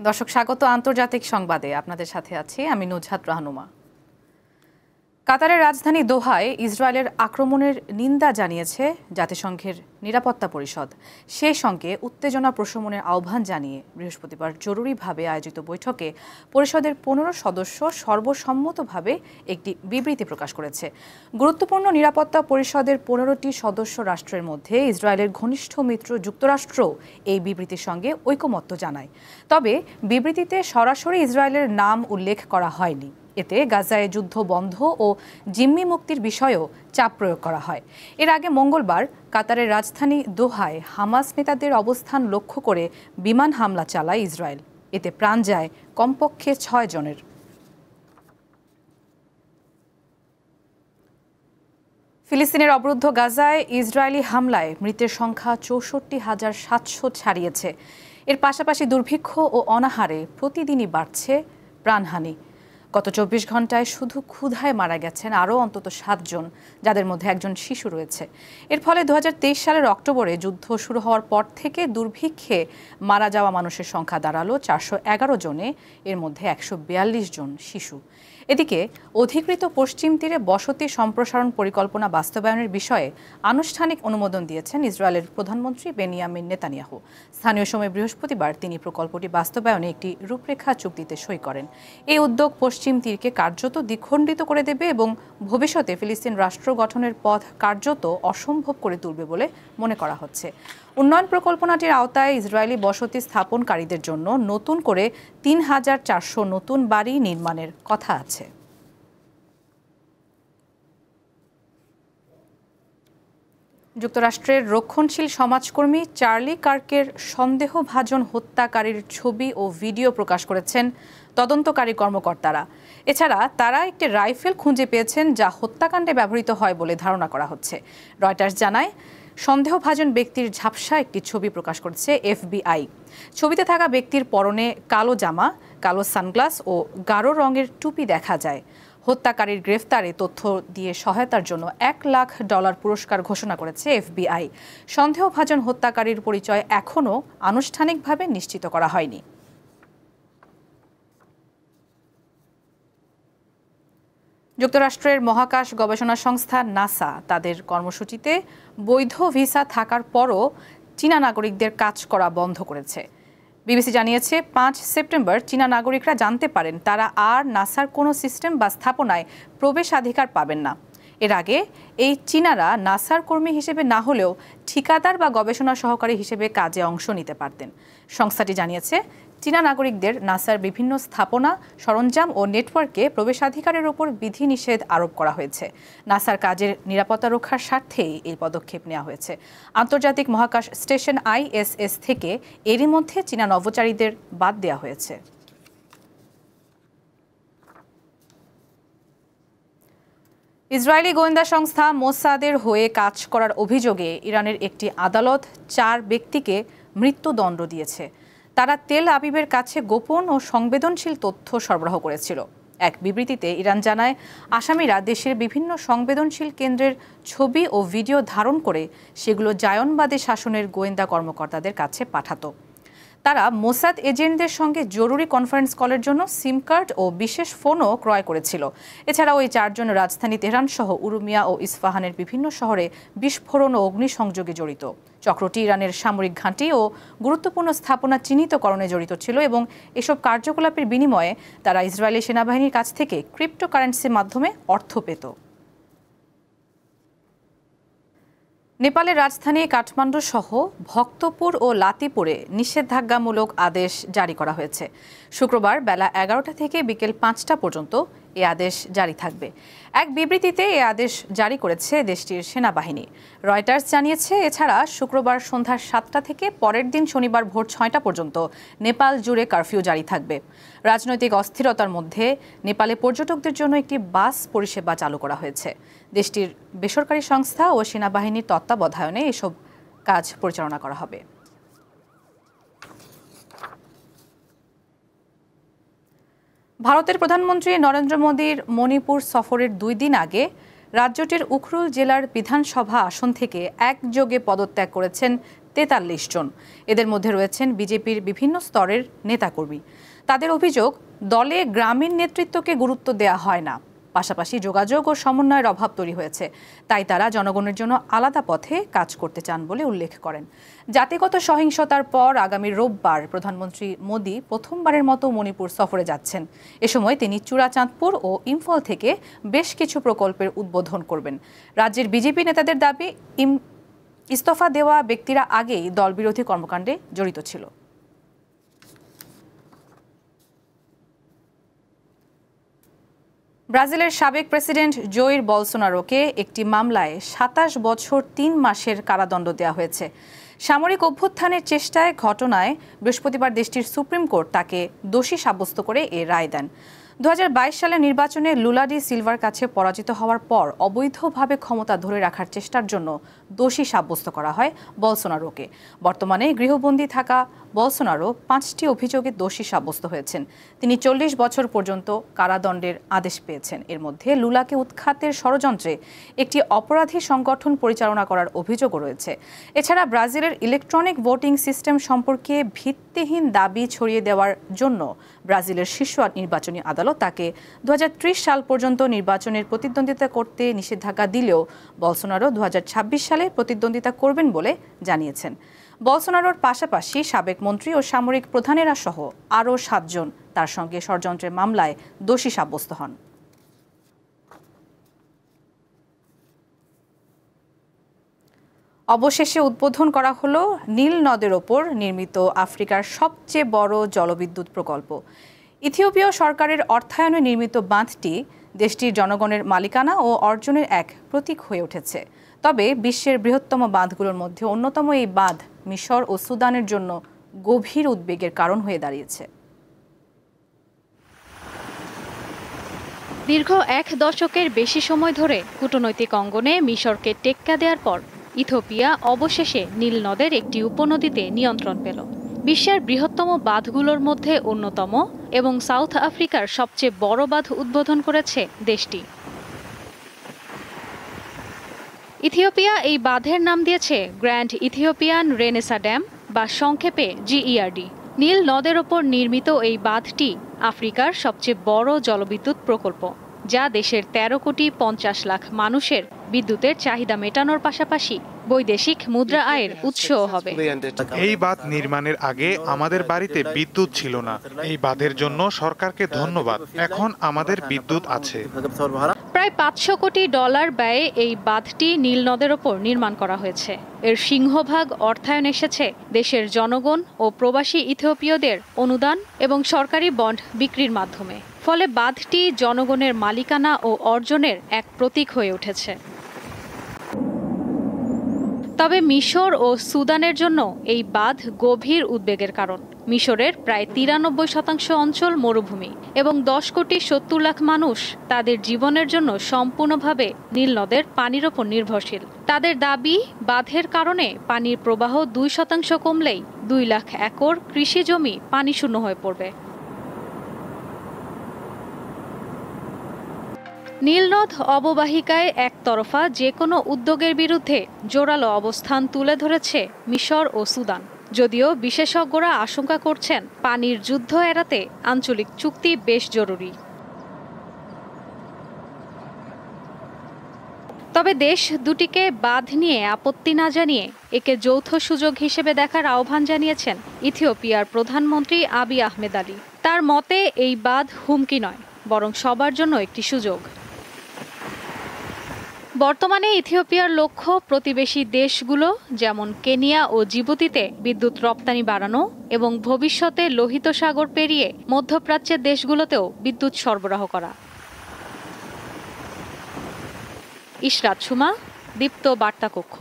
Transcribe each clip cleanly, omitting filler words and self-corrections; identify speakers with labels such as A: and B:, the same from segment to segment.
A: দর্শক স্বাগত আন্তর্জাতিক সংবাদে আপনাদের সাথে আছি আমি নুজহাত রাহনুমা। কাতারের রাজধানী দোহায় ইসরায়েলের আক্রমণের নিন্দা জানিয়েছে জাতিসংঘের নিরাপত্তা পরিষদ। সেই সঙ্গে উত্তেজনা প্রশমনের আহ্বান জানিয়ে বৃহস্পতিবার জরুরিভাবে আয়োজিত বৈঠকে পরিষদের ১৫ সদস্য সর্বসম্মতভাবে একটি বিবৃতি প্রকাশ করেছে। গুরুত্বপূর্ণ নিরাপত্তা পরিষদের ১৫টি সদস্য রাষ্ট্রের মধ্যে ইসরায়েলের ঘনিষ্ঠ মিত্র যুক্তরাষ্ট্রও এই বিবৃতির সঙ্গে ঐকমত্য জানায়। তবে বিবৃতিতে সরাসরি ইসরায়েলের নাম উল্লেখ করা হয়নি। এতে গাজায় যুদ্ধ বন্ধ ও জিম্মি মুক্তির বিষয়েও চাপ প্রয়োগ করা হয়। এর আগে মঙ্গলবার কাতারের রাজধানী দোহায় হামাস নেতাদের অবস্থান লক্ষ্য করে বিমান হামলা চালায় ইসরায়েল। এতে প্রাণ যায় কমপক্ষে ৬ জনের। ফিলিস্তিনের অবরুদ্ধ গাজায় ইসরায়েলি হামলায় মৃতের সংখ্যা ৬৪,৭০০ ছাড়িয়েছে। এর পাশাপাশি দুর্ভিক্ষ ও অনাহারে প্রতিদিনই বাড়ছে প্রাণহানি। গত ২৪ ঘন্টায় শুধু ক্ষুধায় মারা গেছেন আরও অন্তত ৭ জন, যাদের মধ্যে একজন শিশু রয়েছে। এর ফলে ২০২৩ সালের অক্টোবরে যুদ্ধ শুরু হওয়ার পর থেকে দুর্ভিক্ষে মারা যাওয়া মানুষের সংখ্যা দাঁড়ালো ৪১১ জনে, এর মধ্যে ১৪২ জন শিশু। এদিকে অধিকৃত পশ্চিম তীরে বসতি সম্প্রসারণ পরিকল্পনা বাস্তবায়নের বিষয়ে আনুষ্ঠানিক অনুমোদন দিয়েছেন ইসরায়েলের প্রধানমন্ত্রী বেনিয়ামিন নেতানিয়াহু। স্থানীয় সময় বৃহস্পতিবার তিনি প্রকল্পটি বাস্তবায়নে একটি রূপরেখা চুক্তিতে সই করেন। এই উদ্যোগ পশ্চিম তীরকে কার্যত দ্বিখণ্ডিত করে দেবে এবং ভবিষ্যতে ফিলিস্তিন রাষ্ট্র গঠনের পথ কার্যত অসম্ভব করে তুলবে বলে মনে করা হচ্ছে। উন্নয়ন প্রকল্পনাটির আওতায় ইসরায়েলি বসতি স্থাপনকারীদের জন্য নতুন করে ৩,৪০০ নতুন বাড়ি নির্মাণের কথা আছে। যুক্তরাষ্ট্রের রক্ষণশীল সমাজকর্মী চার্লি কার্কের সন্দেহভাজন হত্যাকারীর ছবি ও ভিডিও প্রকাশ করেছেন তদন্তকারী কর্মকর্তারা। এছাড়া তারা একটি রাইফেল খুঁজে পেয়েছেন যা হত্যাকাণ্ডে ব্যবহৃত হয় বলে ধারণা করা হচ্ছে। রয়টার্স জানায়, সন্দেহভাজন ব্যক্তির ঝাপসা একটি ছবি প্রকাশ করেছে FBI। ছবিতে থাকা ব্যক্তির পরনে কালো জামা, কালো সানগ্লাস ও গাঢ় রঙের টুপি দেখা যায়। হত্যাকারীর গ্রেফতারে তথ্য দিয়ে সহায়তার জন্য $1 লাখ পুরস্কার ঘোষণা করেছে FBI। সন্দেহভাজন হত্যাকারীর পরিচয় এখনও আনুষ্ঠানিকভাবে নিশ্চিত করা হয়নি। যুক্তরাষ্ট্রের মহাকাশ গবেষণা সংস্থা নাসা তাদের কর্মসূচিতে বৈধ ভিসা থাকার পরও চীনা নাগরিকদের কাজ করা বন্ধ করেছে। বিবিসি জানিয়েছে, ৫ সেপ্টেম্বর চীনা নাগরিকরা জানতে পারেন তারা আর নাসার কোনো সিস্টেম বা স্থাপনায় প্রবেশাধিকার পাবেন না। এর আগে এই চীনারা নাসার কর্মী হিসেবে না হলেও ঠিকাদার বা গবেষণা সহকারী হিসেবে কাজে অংশ নিতে পারতেন। সংস্থাটি জানিয়েছে, চীনা নাগরিকদের নাসার বিভিন্ন স্থাপনা, সরঞ্জাম ও নেটওয়ার্কে প্রবেশাধিকারের উপর বিধিনিষেধ আরোপ করা হয়েছে। নাসার কাজের নিরাপত্তা রক্ষার স্বার্থেই এই পদক্ষেপ নেওয়া হয়েছে। আন্তর্জাতিক মহাকাশ স্টেশন ISS থেকে এরই মধ্যে চীনা নভোচারীদের বাদ দেওয়া হয়েছে। ইসরায়েলি গোয়েন্দা সংস্থা মোসাদের হয়ে কাজ করার অভিযোগে ইরানের একটি আদালত ৪ ব্যক্তিকে মৃত্যুদণ্ড দিয়েছে। তারা তেল আবিবের কাছে গোপন ও সংবেদনশীল তথ্য সরবরাহ করেছিল। এক বিবৃতিতে ইরান জানায়, আসামিরা দেশের বিভিন্ন সংবেদনশীল কেন্দ্রের ছবি ও ভিডিও ধারণ করে সেগুলো জায়নবাদী শাসনের গোয়েন্দা কর্মকর্তাদের কাছে পাঠাতো। তারা মোসাদ এজেন্টদের সঙ্গে জরুরি কনফারেন্স কলের জন্য সিম কার্ড ও বিশেষ ফোনও ক্রয় করেছিল। এছাড়াও এই ৪ জন রাজধানী তেহরান সহ উরুমিয়া ও ইস্পাহানের বিভিন্ন শহরে বিস্ফোরণ ও অগ্নিসংযোগে জড়িত। চক্রটি ইরানের সামরিক ঘাঁটি ও গুরুত্বপূর্ণ স্থাপনা চিহ্নিতকরণে জড়িত ছিল এবং এসব কার্যকলাপের বিনিময়ে তারা ইসরায়েলি সেনাবাহিনীর কাছ থেকে ক্রিপ্টোকারেন্সির মাধ্যমে অর্থ পেত। নেপালের রাজধানী কাঠমান্ডু সহ ভক্তপুর ও লাতিপুরে নিষেধাজ্ঞামূলক আদেশ জারি করা হয়েছে। শুক্রবার বেলা ১১টা থেকে বিকেল ৫টা পর্যন্ত এ আদেশ জারি থাকবে। এক বিবৃতিতে এ আদেশ জারি করেছে দেশটির সেনাবাহিনী। রয়টার্স জানিয়েছে, এছাড়া শুক্রবার সন্ধ্যা ৭টা থেকে পরের দিন শনিবার ভোর ৬টা পর্যন্ত নেপাল জুড়ে কারফিউ জারি থাকবে। রাজনৈতিক অস্থিরতার মধ্যে নেপালে পর্যটকদের জন্য একটি বাস পরিষেবা চালু করা হয়েছে। দেশটির বেসরকারি সংস্থা ও সেনাবাহিনীর তত্ত্বাবধানে এসব কাজ পরিচালনা করা হবে। ভারতের প্রধানমন্ত্রী নরেন্দ্র মোদীর মণিপুর সফরের ২ দিন আগে রাজ্যটির উখরুল জেলার বিধানসভা আসন থেকে একযোগে পদত্যাগ করেছেন 43 জন। এদের মধ্যে রয়েছেন বিজেপির বিভিন্ন স্তরের নেতাকর্মী। তাদের অভিযোগ, দলে গ্রামীণ নেতৃত্বকে গুরুত্ব দেওয়া হয় না, পাশাপাশি যোগাযোগ ও সমন্বয়ের অভাব তৈরি হয়েছে। তাই তারা জনগণের জন্য আলাদা পথে কাজ করতে চান বলে উল্লেখ করেন। জাতিগত সহিংসতার পর আগামী রোববার প্রধানমন্ত্রী মোদি প্রথমবারের মতো মণিপুর সফরে যাচ্ছেন। এ সময় তিনি চূড়াচাঁদপুর ও ইম্ফল থেকে বেশ কিছু প্রকল্পের উদ্বোধন করবেন। রাজ্যের বিজেপি নেতাদের দাবি, ইস্তফা দেওয়া ব্যক্তিরা আগেই দলবিরোধী কর্মকাণ্ডে জড়িত ছিল। ব্রাজিলের সাবেক প্রেসিডেন্ট জোয়ের বলসোনারোকে একটি মামলায় 27 বছর 3 মাসের কারাদণ্ড দেওয়া হয়েছে। সামরিক অভ্যুত্থানের চেষ্টায় ঘটনায় বৃহস্পতিবার দেশটির সুপ্রিম কোর্ট তাকে দোষী সাব্যস্ত করে এ রায় দেন। 2022 সালের নির্বাচনে লুলা ডি সিলভার কাছে পরাজিত হওয়ার পর অবৈধভাবে ক্ষমতা ধরে রাখার চেষ্টার জন্য দোষী সাব্যস্ত করা হয় বলসোনারোকে। বর্তমানে গৃহবন্দী থাকা বলসোনারো 5টি অভিযোগে দোষী সাব্যস্ত হয়েছেন। তিনি 40 বছর পর্যন্ত কারাদণ্ডের আদেশ পেয়েছেন। এর মধ্যে লুলাকে উৎখাতের ষড়যন্ত্রে একটি অপরাধী সংগঠন পরিচালনা করার অভিযোগও রয়েছে। এছাড়া ব্রাজিলের ইলেকট্রনিক ভোটিং সিস্টেম সম্পর্কে ভিত্তিহীন দাবি ছড়িয়ে দেওয়ার জন্য ব্রাজিলের শীর্ষ নির্বাচনী আদালত তাকে 2030 সাল পর্যন্ত নির্বাচনের প্রতিদ্বন্দ্বিতা করতে নিষেধাজ্ঞা দিলেও বলসোনারো 2026 সালে প্রতিদ্বন্দ্বিতা করবেন বলে জানিয়েছেন। বলসোনারোর পাশাপাশি সাবেক মন্ত্রী ও সামরিক প্রধানেরা সহ আরও 7 জন তার সঙ্গে ষড়যন্ত্রের মামলায় দোষী সাব্যস্ত হন। অবশেষে উদ্বোধন করা হলো নীল নদের ওপর নির্মিত আফ্রিকার সবচেয়ে বড় জলবিদ্যুৎ প্রকল্প। ইথিওপীয় সরকারের অর্থায়নে নির্মিত বাঁধটি দেশটির জনগণের মালিকানা ও অর্জনের এক প্রতীক হয়ে উঠেছে। তবে বিশ্বের বৃহত্তম বাঁধগুলোর মধ্যে অন্যতম এই বাঁধ মিশর ও সুদানের জন্য গভীর উদ্বেগের কারণ হয়ে দাঁড়িয়েছে।
B: দীর্ঘ 1 দশকের বেশি সময় ধরে কূটনৈতিক অঙ্গনে মিশরকে টেক্কা দেওয়ার পর ইথিওপিয়া অবশেষে নীল নদের একটি উপনদীতে নিয়ন্ত্রণ পেল। বিশ্বের বৃহত্তম বাঁধগুলোর মধ্যে অন্যতম এবং সাউথ আফ্রিকার সবচেয়ে বড় বাঁধ উদ্বোধন করেছে দেশটি। ইথিওপিয়া এই বাঁধের নাম দিয়েছে গ্র্যান্ড ইথিওপিয়ান রেনেসা ড্যাম বা সংক্ষেপে GERD। নীল নদের ওপর নির্মিত এই বাঁধটি আফ্রিকার সবচেয়ে বড় জলবিদ্যুৎ প্রকল্প, যা দেশের 13,50,00,000 মানুষের বিদ্যুতের চাহিদা মেটানোর পাশাপাশি বৈদেশিক মুদ্রা আয়ের উৎসও হবে।
C: এই বাঁধ নির্মাণের আগে আমাদের বাড়িতে বিদ্যুৎ ছিল না। এই বাঁধের জন্য সরকারকে ধন্যবাদ। এখন আমাদের বিদ্যুৎ আছে।
B: প্রায় $500 কোটি ব্যয়ে এই বাঁধটি নীল নদের ওপর নির্মাণ করা হয়েছে। এর সিংহভাগ অর্থায়ন এসেছে দেশের জনগণ ও প্রবাসী ইথিওপীয়দের অনুদান এবং সরকারি বন্ড বিক্রির মাধ্যমে। ফলে বাঁধটি জনগণের মালিকানা ও অর্জনের এক প্রতীক হয়ে উঠেছে। তবে মিশর ও সুদানের জন্য এই বাঁধ গভীর উদ্বেগের কারণ। মিশরের প্রায় 93% অঞ্চল মরুভূমি এবং 10,70,00,000 মানুষ তাদের জীবনের জন্য সম্পূর্ণভাবে নীল নদের পানির ওপর নির্ভরশীল। তাদের দাবি, বাঁধের কারণে পানির প্রবাহ 2% কমলেই 2 লাখ একর কৃষি জমি পানিশূন্য হয়ে পড়বে। নীলনদ অববাহিকায় একতরফা যে কোনো উদ্যোগের বিরুদ্ধে জোরালো অবস্থান তুলে ধরেছে মিশর ও সুদান। যদিও বিশেষজ্ঞরা আশঙ্কা করছেন পানির যুদ্ধ এড়াতে আঞ্চলিক চুক্তি বেশ জরুরি। তবে দেশ দুটিকে বাঁধ নিয়ে আপত্তি না জানিয়ে একে যৌথ সুযোগ হিসেবে দেখার আহ্বান জানিয়েছেন ইথিওপিয়ার প্রধানমন্ত্রী আবিই আহমেদ আলী। তার মতে এই বাঁধ হুমকি নয়, বরং সবার জন্য একটি সুযোগ। বর্তমানে ইথিওপিয়ার লক্ষ্য প্রতিবেশী দেশগুলো যেমন কেনিয়া ও জিবুতিতে বিদ্যুৎ রপ্তানি বাড়ানো এবং ভবিষ্যতে লোহিত সাগর পেরিয়ে মধ্যপ্রাচ্যের দেশগুলোতেও বিদ্যুৎ সরবরাহ করা। ইশরাত সুমা, দীপ্ত বার্তা কক্ষ।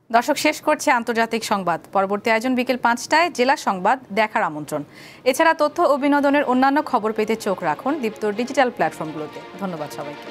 A: দর্শক, শেষ করছে আন্তর্জাতিক সংবাদ। পরবর্তী আয়োজন বিকেল 5টায় জেলা সংবাদ দেখার আমন্ত্রণ। এছাড়া তথ্য ও বিনোদনের অন্যান্য খবর পেতে চোখ রাখুন দীপ্তর ডিজিটাল প্ল্যাটফর্মগুলোতে। ধন্যবাদ সবাইকে।